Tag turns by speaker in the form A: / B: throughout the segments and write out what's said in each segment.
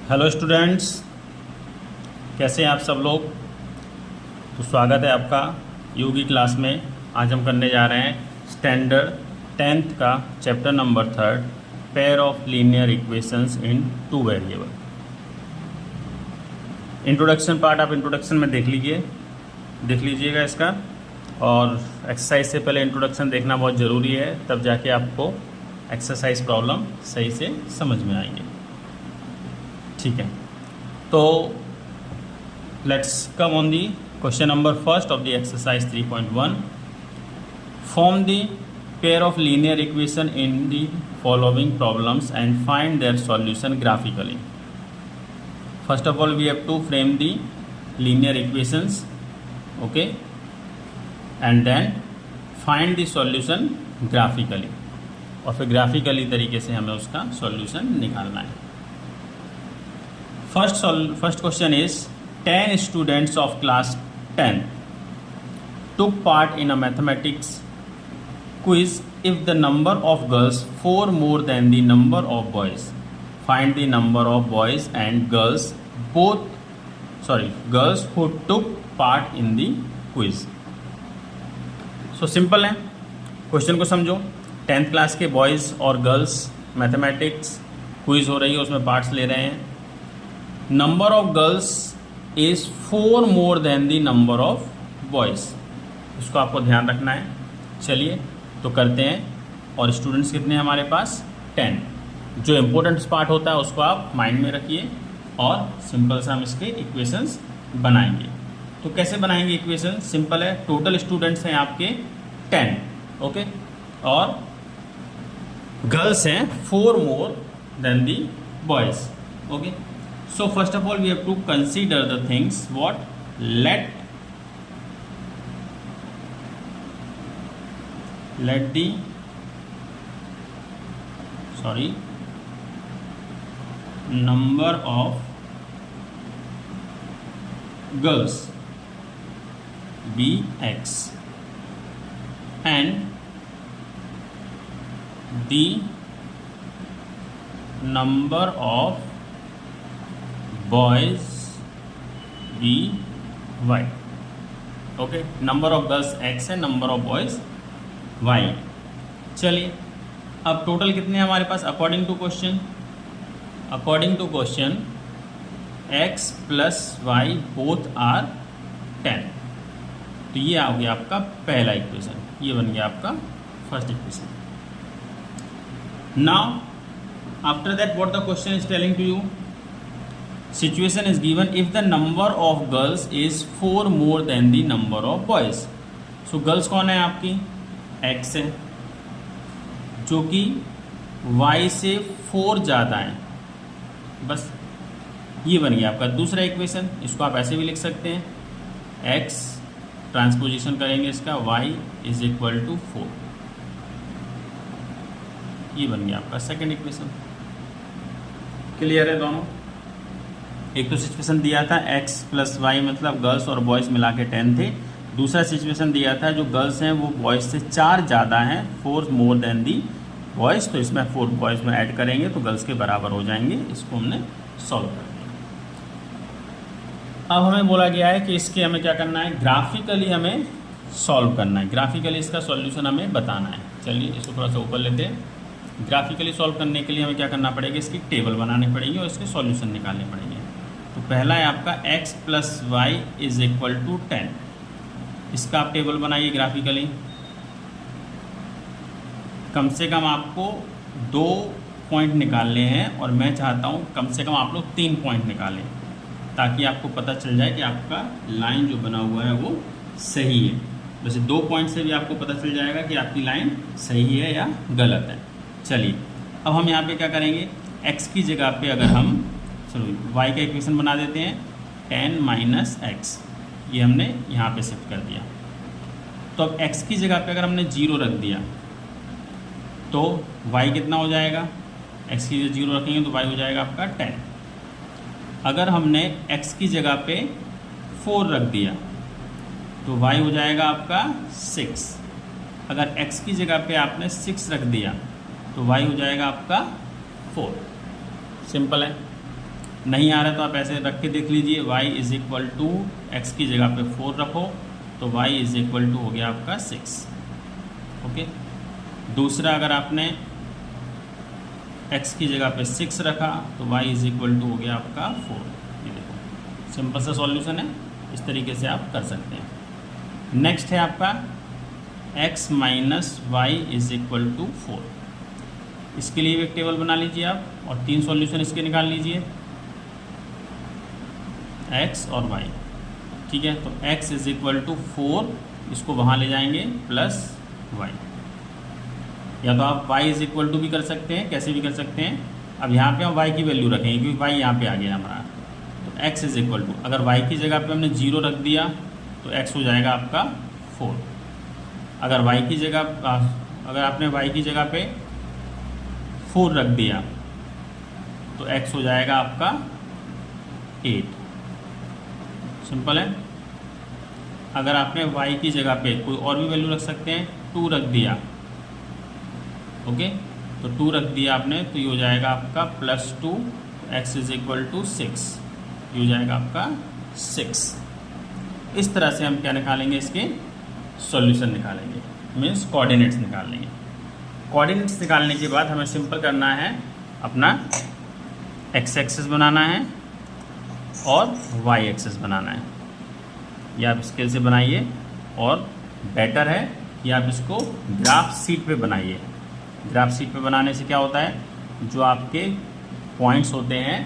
A: Hello students, कैसे हैं आप सब लोग। तो स्वागत है आपका योगी क्लास में। आज हम करने जा रहे हैं स्टैंडर्ड 10th का chapter number 3 pair of linear equations in 2 variable. Introduction part आप इंट्रोडक्शन में देख लीजिएगा इसका, और एक्सरसाइज से पहले इंट्रोडक्शन देखना बहुत ज़रूरी है, तब जाके आपको एक्सरसाइज प्रॉब्लम सही से समझ में आएंगे। ठीक है, तो let's come on the question number first of the exercise 3.1। Form the pair of linear equation in the following problems and find their solution graphically. First of all we have to frame the linear equations, okay, and then find the solution graphically, और फिर graphically तरीके से हमें उसका solution निकालना है। First question is 10 students of class 10 took part in a mathematics quiz. If the number of girls 4 more than the number of boys, find the number of boys and girls girls who took part in the quiz. So simple है, question को समझो। 10th class के boys और girls mathematics quiz हो रही है, उसमें parts ले रहे हैं। Number of girls is 4 more than the number of boys, इसको आपको ध्यान रखना है। चलिए तो करते हैं। और स्टूडेंट्स कितने हैं हमारे पास? 10। जो इम्पोर्टेंट पार्ट होता है उसको आप माइंड में रखिए, और सिंपल से हम इसके इक्वेशंस बनाएंगे। तो कैसे बनाएंगे इक्वेशन? सिंपल है, टोटल स्टूडेंट्स हैं आपके 10, ओके, और गर्ल्स हैं 4 more than the boys, okay. So first of all we have to consider the things what let the number of girls be x and the number of boys be y, okay. Number of girls x है, number of boys y। चलिए अब total कितने हैं हमारे पास according to question? According to question x plus y both are 10। तो ये आ गया आपका पहला इक्वेशन, ये बन गया आपका first equation. Now after that what the question is telling to you, situation is given if the number of girls is 4 more than the number of boys. So girls कौन है आपकी? x है, जो कि y से 4 ज़्यादा है। बस ये बन गया आपका दूसरा इक्वेशन। इसको आप ऐसे भी लिख सकते हैं, x ट्रांसपोजिशन करेंगे इसका, y इज इक्वल टू 4। ये बन गया आपका सेकेंड इक्वेशन। क्लियर है दोनों? एक तो सिचुएशन दिया था x प्लस वाई मतलब गर्ल्स और बॉयज़ मिला के 10 थे। दूसरा सिचुएशन दिया था जो गर्ल्स हैं वो बॉयज़ से 4 ज़्यादा हैं, 4 मोर देन दी बॉयज़। तो इसमें 4 बॉयज़ में ऐड करेंगे तो गर्ल्स के बराबर हो जाएंगे। इसको हमने सॉल्व कर दिया। अब हमें बोला गया है कि इसके हमें क्या करना है, ग्राफिकली हमें सॉल्व करना है। ग्राफिकली इसका सॉल्यूशन हमें बताना है। चलिए इसको थोड़ा सा ऊपर लेते हैं। ग्राफिकली सॉल्व करने के लिए हमें क्या करना पड़ेगा, इसकी टेबल बनानी पड़ेगी और इसके सॉल्यूशन निकालने पड़ेंगे। तो पहला है आपका x plus y is equal to 10। इसका आप टेबल बनाइए ग्राफिकली। कम से कम आपको 2 पॉइंट निकालने हैं, और मैं चाहता हूँ कम से कम आप लोग 3 पॉइंट निकालें, ताकि आपको पता चल जाए कि आपका लाइन जो बना हुआ है वो सही है। वैसे 2 पॉइंट से भी आपको पता चल जाएगा कि आपकी लाइन सही है या गलत है। चलिए अब हम यहाँ पे क्या करेंगे, x की जगह पे अगर हम y का इक्वेशन बना देते हैं 10 माइनस एक्स, ये हमने यहाँ पे शिफ्ट कर दिया। तो अब x की जगह पे अगर हमने 0 रख दिया तो y कितना हो जाएगा, x की जगह 0 रखेंगे तो y हो जाएगा आपका 10। अगर हमने x की जगह पे 4 रख दिया तो y हो जाएगा आपका 6। अगर x की जगह पे आपने 6 रख दिया तो y हो जाएगा आपका 4। सिंपल है। नहीं आ रहा तो आप ऐसे रख के देख लीजिए, y is equal to x की जगह पे 4 रखो तो y इज इक्वल टू हो गया आपका 6। ओके, दूसरा अगर आपने x की जगह पे 6 रखा तो y इज इक्वल टू हो गया आपका 4। ये देखो सिंपल सा सॉल्यूशन है, इस तरीके से आप कर सकते हैं। नेक्स्ट है आपका x minus y is equal to 4। इसके लिए भी एक टेबल बना लीजिए आप और 3 सॉल्यूशन इसके निकाल लीजिए, x और y। ठीक है, तो x इज इक्वल टू 4, इसको वहाँ ले जाएंगे प्लस y, या तो आप y इज इक्वल टू भी कर सकते हैं, कैसे भी कर सकते हैं। अब यहाँ पे हम y की वैल्यू रखेंगे क्योंकि y यहाँ पे आ गया हमारा, तो x इज इक्वल टू, अगर y की जगह पे हमने 0 रख दिया तो x हो जाएगा आपका 4। अगर y की जगह अगर आपने y की जगह पे 4 रख दिया तो x हो जाएगा आपका 8। सिंपल है। अगर आपने y की जगह पे कोई और भी वैल्यू रख सकते हैं, 2 रख दिया, ओके, तो 2 रख दिया आपने तो ये हो जाएगा आपका +2, x इज इक्वल टू 6, ये हो जाएगा आपका 6। इस तरह से हम क्या निकालेंगे, इसके सॉल्यूशन निकालेंगे, मीन्स कोऑर्डिनेट्स निकाल लेंगे। कोऑर्डिनेट्स निकालने के बाद हमें सिंपल करना है, अपना x एक्सिस बनाना है और y एक्सिस बनाना है। या आप स्केल से बनाइए और बेटर है कि आप इसको ग्राफ शीट पे बनाइए। ग्राफ शीट पे बनाने से क्या होता है, जो आपके पॉइंट्स होते हैं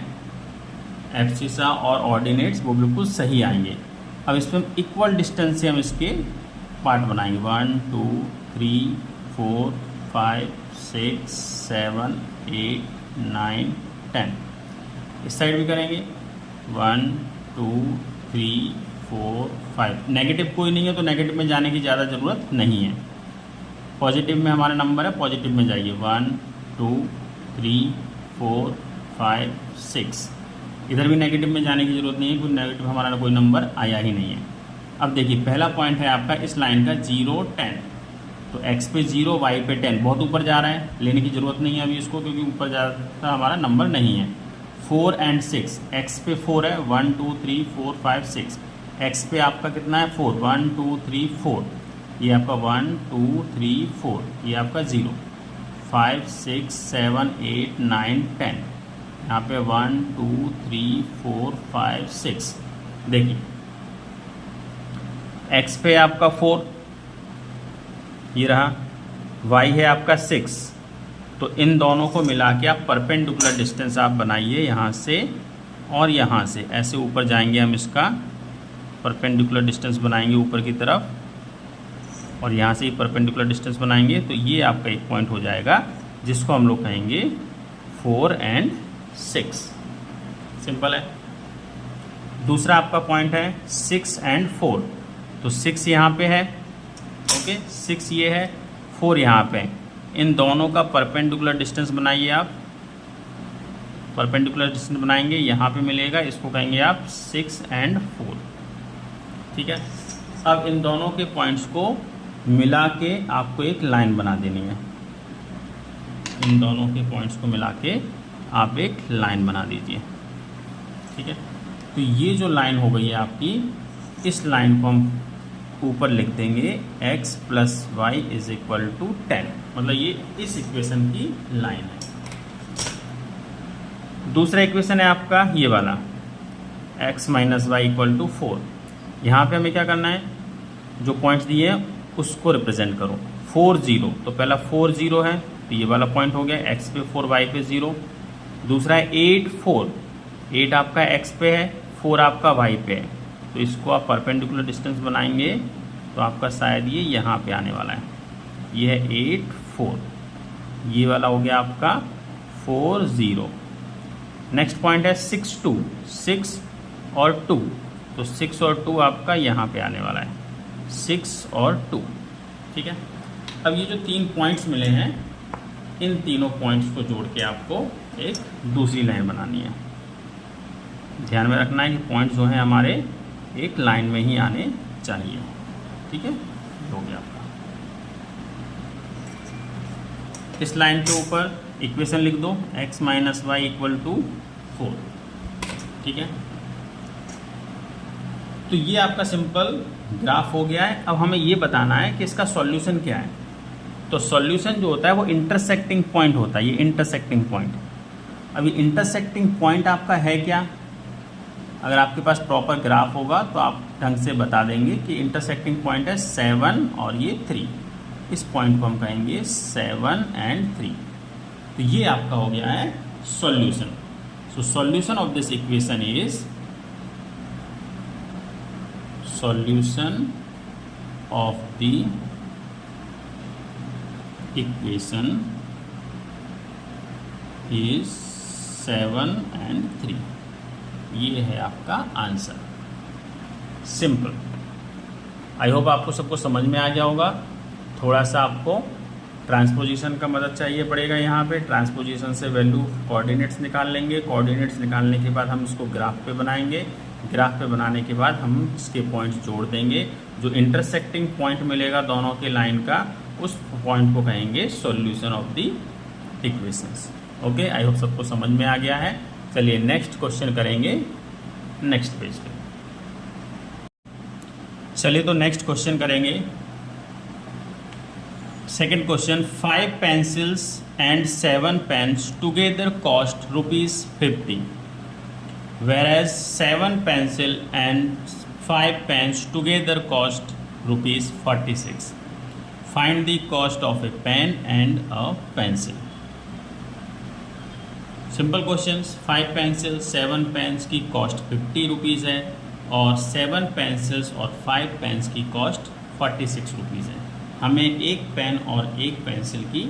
A: एब्सिसा और ऑर्डिनेट्स वो बिल्कुल सही आएंगे। अब इस पर हम इक्वल डिस्टेंस से हम इसके पार्ट बनाएंगे, 1 2 3 4 5 6 7 8 9 10। इस साइड भी करेंगे 1 2 3 4 5। नेगेटिव कोई नहीं है तो नेगेटिव में जाने की ज़्यादा ज़रूरत नहीं है। पॉजिटिव में हमारा नंबर है, पॉजिटिव में जाइए, 1 2 3 4 5 6। इधर भी नेगेटिव में जाने की ज़रूरत नहीं है क्योंकि नेगेटिव हमारा कोई नंबर आया ही नहीं है। अब देखिए पहला पॉइंट है आपका इस लाइन का 0 10, तो x पे 0 y पे 10, बहुत ऊपर जा रहा है, लेने की ज़रूरत नहीं है अभी इसको क्योंकि ऊपर जाता हमारा नंबर नहीं है। 4 एंड 6, x पे 4 है, 1 2 3 4 5 6, x पे आपका कितना है 4, 1 2 3 4, ये आपका 1 2 3 4, ये आपका 0, 5 6 7 8 9 10, यहाँ पे 1 2 3 4 5 6। देखिए x पे आपका 4, ये रहा, y है आपका 6, तो इन दोनों को मिला के आप परपेंडिकुलर डिस्टेंस आप बनाइए यहाँ से और यहाँ से, ऐसे ऊपर जाएंगे हम, इसका परपेंडिकुलर डिस्टेंस बनाएंगे ऊपर की तरफ और यहाँ से ही परपेंडिकुलर डिस्टेंस बनाएंगे, तो ये आपका एक पॉइंट हो जाएगा जिसको हम लोग कहेंगे 4 एंड 6। सिंपल है। दूसरा आपका पॉइंट है 6 एंड 4, तो 6 यहाँ पे है, ओके, 6 ये है, 4 यहाँ पे है। इन दोनों का परपेंडिकुलर डिस्टेंस बनाइए आप, परपेंडिकुलर डिस्टेंस बनाएंगे, यहाँ पे मिलेगा, इसको कहेंगे आप 6 एंड 4। ठीक है। अब इन दोनों के पॉइंट्स को मिला के आपको एक लाइन बना देनी है। इन दोनों के पॉइंट्स को मिला के आप एक लाइन बना दीजिए। ठीक है, तो ये जो लाइन हो गई है आपकी, इस लाइन को हम ऊपर लिख देंगे x plus y is equal to 10, मतलब ये इस इक्वेशन की लाइन है। दूसरा इक्वेशन है आपका ये वाला x minus y equal to 4। यहाँ पे हमें क्या करना है, जो पॉइंट्स दिए हैं उसको रिप्रेजेंट करो। 4 0, तो पहला 4 0 है, तो ये वाला पॉइंट हो गया, x पे 4 y पे 0। दूसरा है 8 4, 8 आपका x पे है, 4 आपका y पे है, तो इसको आप परपेंडिकुलर डिस्टेंस बनाएंगे तो आपका शायद ये यहाँ पे आने वाला है। ये है 8 4, ये वाला हो गया आपका 4 0। नेक्स्ट पॉइंट है 6 2, 6 और 2, तो 6 और 2 आपका यहाँ पे आने वाला है, 6 और 2। ठीक है। अब ये जो 3 पॉइंट्स मिले हैं, इन तीनों पॉइंट्स को जोड़ के आपको एक दूसरी लाइन बनानी है। ध्यान में रखना है कि पॉइंट्स जो हैं हमारे एक लाइन में ही आने चाहिए। ठीक है, हो गया आपका। इस लाइन के ऊपर इक्वेशन लिख दो, x minus y equal to 4। ठीक है। तो ये आपका सिंपल ग्राफ हो गया है। अब हमें ये बताना है कि इसका सॉल्यूशन क्या है। तो सॉल्यूशन जो होता है वो इंटरसेक्टिंग पॉइंट होता है, ये इंटरसेक्टिंग पॉइंट। अभी इंटरसेक्टिंग पॉइंट आपका है क्या, अगर आपके पास प्रॉपर ग्राफ होगा तो आप ढंग से बता देंगे कि इंटरसेक्टिंग पॉइंट है 7 और ये 3। इस पॉइंट को हम कहेंगे 7 and 3। तो ये आपका हो गया है solution. So solution of this equation is, solution of the equation is 7 and 3। ये है आपका आंसर। सिंपल। आई होप आपको सबको समझ में आ गया होगा। थोड़ा सा आपको ट्रांसपोजिशन का मदद चाहिए पड़ेगा। यहाँ पे ट्रांसपोजिशन से वैल्यू कोऑर्डिनेट्स निकाल लेंगे। कोऑर्डिनेट्स निकालने के बाद हम इसको ग्राफ पे बनाएंगे। ग्राफ पे बनाने के बाद हम इसके पॉइंट्स जोड़ देंगे। जो इंटरसेक्टिंग पॉइंट मिलेगा दोनों के लाइन का, उस पॉइंट को कहेंगे solution of the equations. Okay, I hope सबको समझ में आ गया है। चलिए नेक्स्ट क्वेश्चन करेंगे नेक्स्ट पेज पे। चलिए तो नेक्स्ट क्वेश्चन करेंगे। Second question, 5 pencils and 7 pens together cost ₹50, whereas 7 pencil and 5 pens together cost ₹46. Find the cost of a pen and a pencil. Simple questions. 5 pencil 7 pens की cost ₹50 है और 7 pencils और 5 pens की cost ₹46 है। हमें एक pen और एक पेंसिल की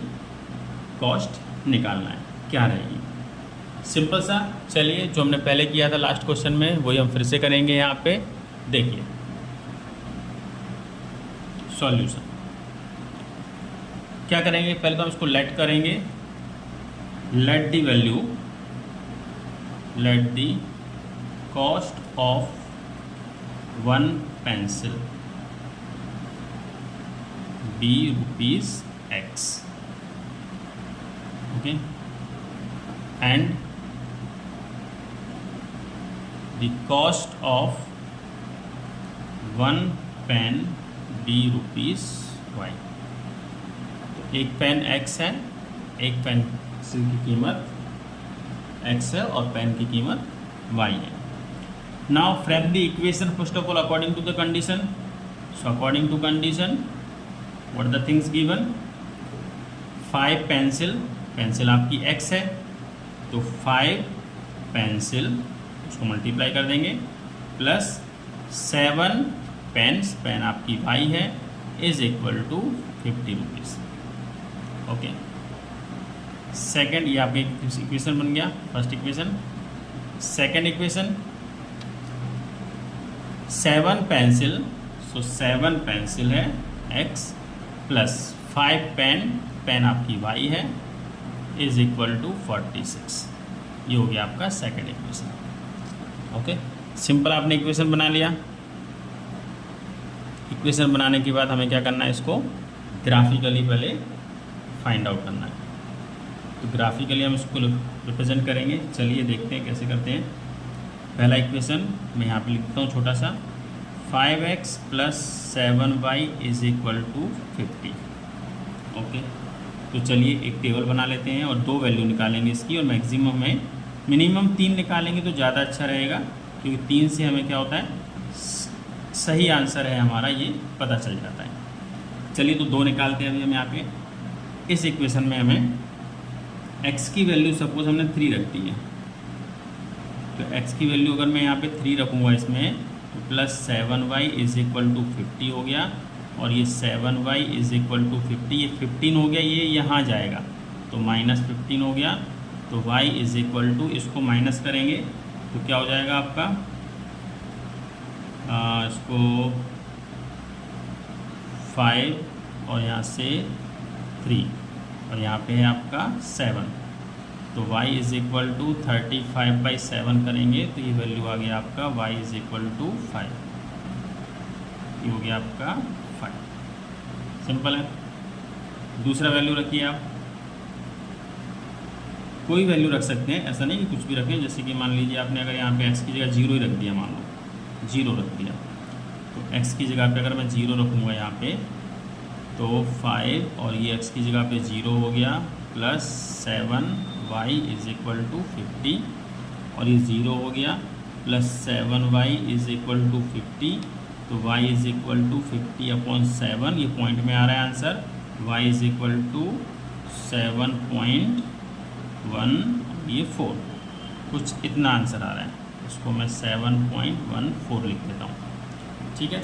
A: कॉस्ट निकालना है, क्या रहेगी। सिंपल सा। चलिए जो हमने पहले किया था लास्ट क्वेश्चन में वही हम फिर से करेंगे। यहाँ पे देखिए सॉल्यूशन क्या करेंगे। पहले तो हम इसको लेट करेंगे। let the value, let the cost of one pencil be ₹X, okay, and the cost of one pen be ₹Y। एक पेन X है, एक पेन की कीमत x है और पेन की कीमत y है। Now frame the equation first of all according to the condition. So according to condition what the things given. 5 pencil, pencil आपकी x है तो 5 पेंसिल उसको मल्टीप्लाई कर देंगे प्लस 7 पेन्स, पेन आपकी y है, is equal to ₹50। Okay, second, ये आपकी इक्वेशन बन गया first equation. Second equation 7 pencil, so 7 pencil है x प्लस 5 पेन, पेन आपकी y है, इज इक्वल टू 46। ये हो गया आपका सेकेंड इक्वेशन। ओके, सिंपल आपने इक्वेशन बना लिया। इक्वेशन बनाने के बाद हमें क्या करना है, इसको ग्राफिकली पहले फाइंड आउट करना है। तो ग्राफिकली हम इसको रिप्रेजेंट करेंगे। चलिए देखते हैं कैसे करते हैं। पहला इक्वेशन मैं यहाँ पे लिखता हूँ छोटा सा, 5x plus 7y is equal to 50। Okay, तो चलिए एक टेबल बना लेते हैं और 2 वैल्यू निकालेंगे इसकी, और मैक्सिमम में मिनिमम 3 निकालेंगे तो ज़्यादा अच्छा रहेगा, क्योंकि 3 से हमें क्या होता है, सही आंसर है हमारा ये पता चल जाता है। चलिए तो 2 निकालते हैं अभी हम यहाँ पे। इस इक्वेशन में हमें x की वैल्यू सपोज हमने 3 रख दी है, तो x की वैल्यू अगर मैं यहाँ पे 3 रखूँगा इसमें, तो plus 7y is equal to 50 हो गया, और ये 7y इज इक्वल टू 50, ये 15 हो गया, ये यहाँ जाएगा तो माइनस 15 हो गया, तो y इज इक्वल टू, इसको माइनस करेंगे तो क्या हो जाएगा आपका, इसको 5 और यहाँ से 3 और यहाँ पे है आपका 7, तो y इज इक्वल टू 35/7 करेंगे तो ये वैल्यू आ गया आपका y इज इक्वल टू 5। ये हो गया आपका 5। सिंपल है। दूसरा वैल्यू रखिए आप, कोई वैल्यू रख सकते हैं, ऐसा नहीं कि कुछ भी रखें। जैसे कि मान लीजिए आपने अगर यहाँ पे x की जगह 0 ही रख दिया, मान लो 0 रख दिया, तो x की जगह पे अगर मैं 0 रखूँगा यहाँ पे तो 5 और ये x की जगह पे 0 हो गया plus 7y is equal to 50 और ये 0 हो गया plus 7y is equal to 50, तो y इज़ इक्वल टू 50/7, ये पॉइंट में आ रहा है answer, y is equal to 7.1, ये 4, कुछ इतना आंसर आ रहा है। इसको मैं 7.14 लिख देता हूँ, ठीक है।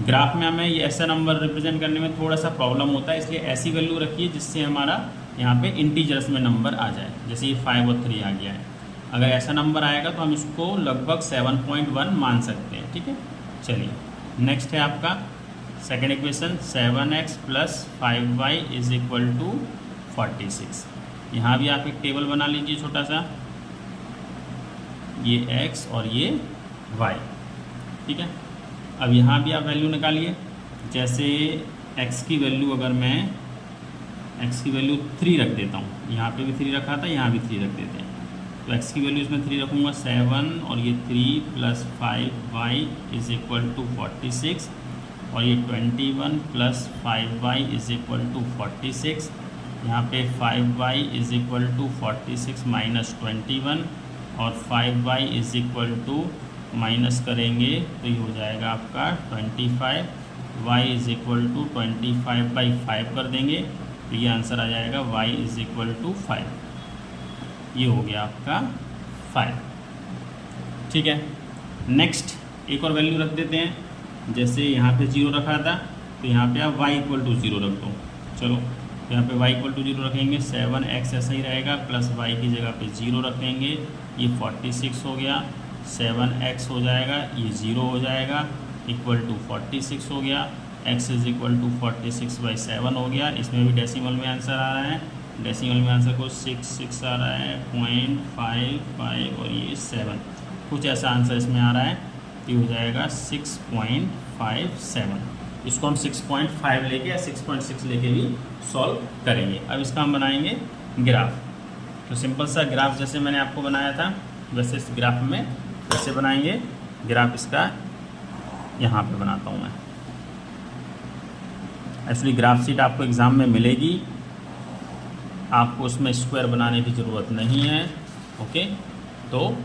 A: ग्राफ में हमें ये ऐसा नंबर रिप्रेजेंट करने में थोड़ा सा प्रॉब्लम होता है, इसलिए ऐसी वैल्यू रखिए जिससे हमारा यहाँ पे इंटीजर्स में नंबर आ जाए। जैसे ये 5 और 3 आ गया है, अगर ऐसा नंबर आएगा तो हम इसको लगभग 7.1 मान सकते हैं, ठीक है। चलिए नेक्स्ट है आपका second equation, 7x plus 5y is equal to 46। यहाँ भी आप एक टेबल बना लीजिए छोटा सा, ये x और ये y, ठीक है। अब यहाँ भी आप वैल्यू निकालिए। जैसे x की वैल्यू अगर मैं x की वैल्यू 3 रख देता हूँ, यहाँ पे भी 3 रखा था, यहाँ भी 3 रख देते हैं, तो x की वैल्यू इसमें 3 रखूँगा 7 और ये 3 plus 5y is equal to 46 और ये 21 plus 5y is equal to 46। यहाँ पे 5y is equal to 46 minus 21 और 5y is equal to minus करेंगे तो ये हो जाएगा आपका 25, y इज़ इक्वल टू 25/5 कर देंगे तो ये आंसर आ जाएगा y इज़ इक्वल टू 5। ये हो गया आपका 5, ठीक है। नेक्स्ट एक और वैल्यू रख देते हैं। जैसे यहाँ पे 0 रखा था तो यहाँ पे आप y इक्वल टू 0 रख दो। चलो यहाँ पे y इक्वल टू 0 रखेंगे, 7x ऐसा ही रहेगा प्लस y की जगह पे 0 रखेंगे, ये 46 हो गया, 7x हो जाएगा, ये 0 हो जाएगा, इक्वल टू 46 हो गया, x इज़ इक्वल टू 46/7 हो गया। इसमें भी डेसिमल में आंसर आ रहा है, डेसिमल में आंसर को 6 आ रहा है, 0.55 और ये 7, कुछ ऐसा आंसर इसमें आ रहा है, ये हो जाएगा 6.57। इसको हम 6.5 लेके या 6.6 लेके भी सॉल्व करेंगे। अब इसका हम बनाएंगे ग्राफ। तो सिंपल सा ग्राफ जैसे मैंने आपको बनाया था वैसे इस ग्राफ में वैसे बनाएंगे। ग्राफ इसका यहाँ पे बनाता हूँ मैं। एक्चुअली ग्राफ शीट आपको एग्ज़ाम में मिलेगी, आपको उसमें स्क्वायर बनाने की ज़रूरत नहीं है, ओके। तो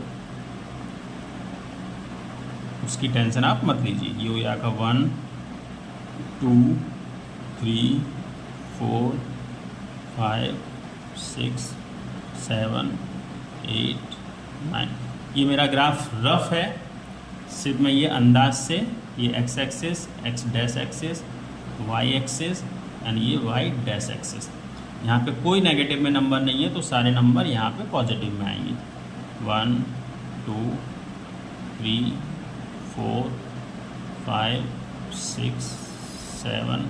A: उसकी टेंशन आप मत लीजिए। ये हो जाएगा 1 2 3 4 5 6 7 8 9। ये मेरा ग्राफ रफ है, सिर्फ मैं ये अंदाज से, ये x axis, x dash axis, y axis and ये y डैश एक्सिस, यहाँ पे कोई नेगेटिव में नंबर नहीं है तो सारे नंबर यहाँ पे पॉजिटिव में आएंगे। 1 2 3 4 5 6 7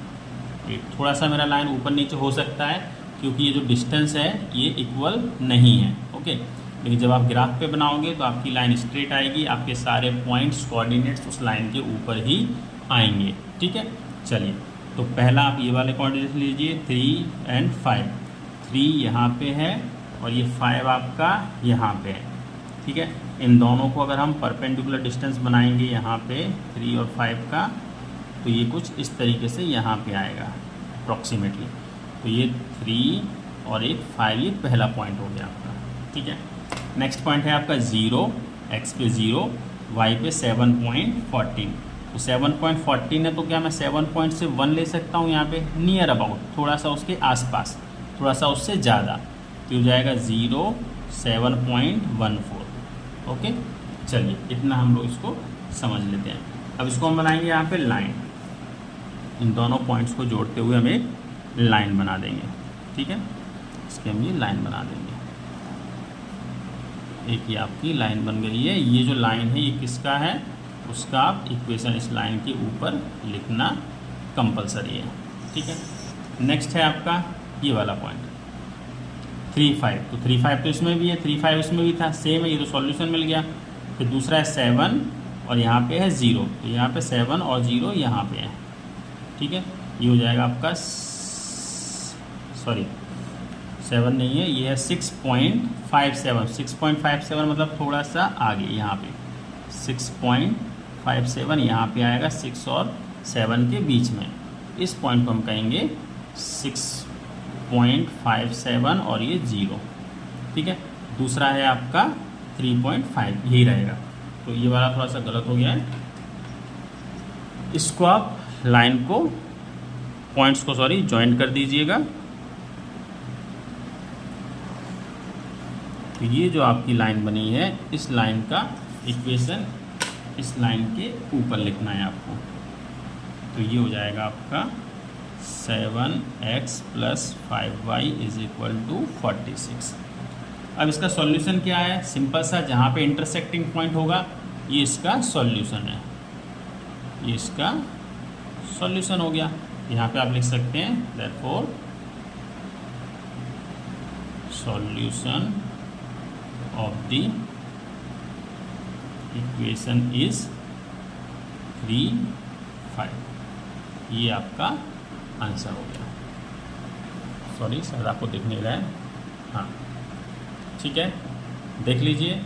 A: 8। थोड़ा सा मेरा लाइन ऊपर नीचे हो सकता है क्योंकि ये जो डिस्टेंस है ये इक्वल नहीं है, ओके। लेकिन जब आप ग्राफ पे बनाओगे तो आपकी लाइन स्ट्रेट आएगी, आपके सारे पॉइंट्स कोऑर्डिनेट्स उस लाइन के ऊपर ही आएंगे, ठीक है। चलिए तो पहला आप ये वाले कोऑर्डिनेट्स लीजिए 3 और 5। 3 यहाँ पे है और ये 5 आपका यहाँ पे है, ठीक है। इन दोनों को अगर हम परपेंडिकुलर डिस्टेंस बनाएंगे यहाँ पे 3 और 5 का, तो ये कुछ इस तरीके से यहाँ पे आएगा अप्रॉक्सीमेटली। तो ये 3 और एक 5, ये पहला पॉइंट हो गया आपका, ठीक है। नेक्स्ट पॉइंट है आपका 0, x पे 0, y पे 7.14। तो 7.14 है तो क्या मैं 7 पॉइंट से 1 ले सकता हूँ यहाँ पे, नियर अबाउट, थोड़ा सा उसके आसपास, थोड़ा सा उससे ज़्यादा, तो हो जाएगा 0 7.14, ओके। चलिए इतना हम लोग इसको समझ लेते हैं। अब इसको हम बनाएंगे यहाँ पे लाइन, इन दोनों पॉइंट्स को जोड़ते हुए हम एक लाइन बना देंगे, ठीक है। इसके हम ये लाइन बना देंगे, एक ये आपकी लाइन बन गई है। ये जो लाइन है ये किसका है, उसका आप इक्वेशन इस लाइन के ऊपर लिखना कंपलसरी है, ठीक है। नेक्स्ट है आपका ये वाला पॉइंट 3 5। तो 3 5 तो इसमें भी है, 3 5 इसमें भी था, सेम है, ये तो सॉल्यूशन मिल गया। फिर दूसरा है 7 और यहाँ पे है 0, तो यहाँ पे 7 और 0 यहाँ पे है, ठीक है। ये हो जाएगा आपका, सॉरी 7 नहीं है, ये है 6 6.57, 6.57 मतलब थोड़ा सा आगे यहाँ पे 6.57 यहाँ पे आएगा 6 और 7 के बीच में, इस पॉइंट को हम कहेंगे 6.57 और ये 0, ठीक है। दूसरा है आपका 3.5, यही रहेगा। तो ये वाला थोड़ा सा गलत हो गया है, इसको आप लाइन को पॉइंट्स को ज्वाइन कर दीजिएगा। तो ये जो आपकी लाइन बनी है, इस लाइन का इक्वेशन इस लाइन के ऊपर लिखना है आपको। तो ये हो जाएगा आपका 7x + 5y = 46। अब इसका सॉल्यूशन क्या है, सिंपल सा, जहाँ पे इंटरसेक्टिंग पॉइंट होगा ये इसका सॉल्यूशन है, ये इसका सॉल्यूशन हो गया। यहाँ पे आप लिख सकते हैं therefore solution of the equation is 3, 5। ये आपका आंसर हो गया। सॉरी सर आपको दिख नहीं रहा है, हाँ ठीक है, देख लीजिए।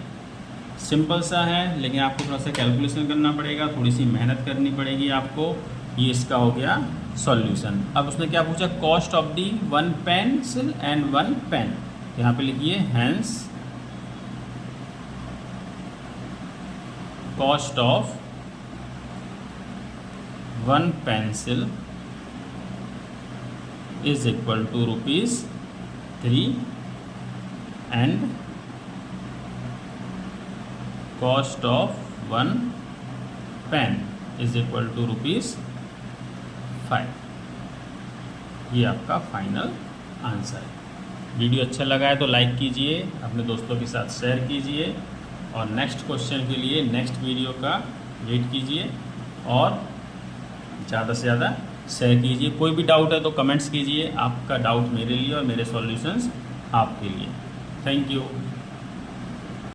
A: सिंपल सा है, लेकिन आपको थोड़ा सा कैलकुलेशन करना पड़ेगा, थोड़ी सी मेहनत करनी पड़ेगी आपको। ये इसका हो गया सॉल्यूशन। अब उसने क्या पूछा, cost of the 1 pencil and 1 pen. यहाँ पे लिखिए hence cost of 1 pencil is equal to ₹3 and cost of 1 pen is equal to ₹5। ये आपका फाइनल आंसर है। वीडियो अच्छा लगा है तो लाइक कीजिए, अपने दोस्तों के साथ शेयर कीजिए, और नेक्स्ट क्वेश्चन के लिए नेक्स्ट वीडियो का वेट कीजिए, और ज़्यादा से ज़्यादा शेयर कीजिए। कोई भी डाउट है तो कमेंट्स कीजिए, आपका डाउट मेरे लिए और मेरे सॉल्यूशंस आपके लिए। Thank you.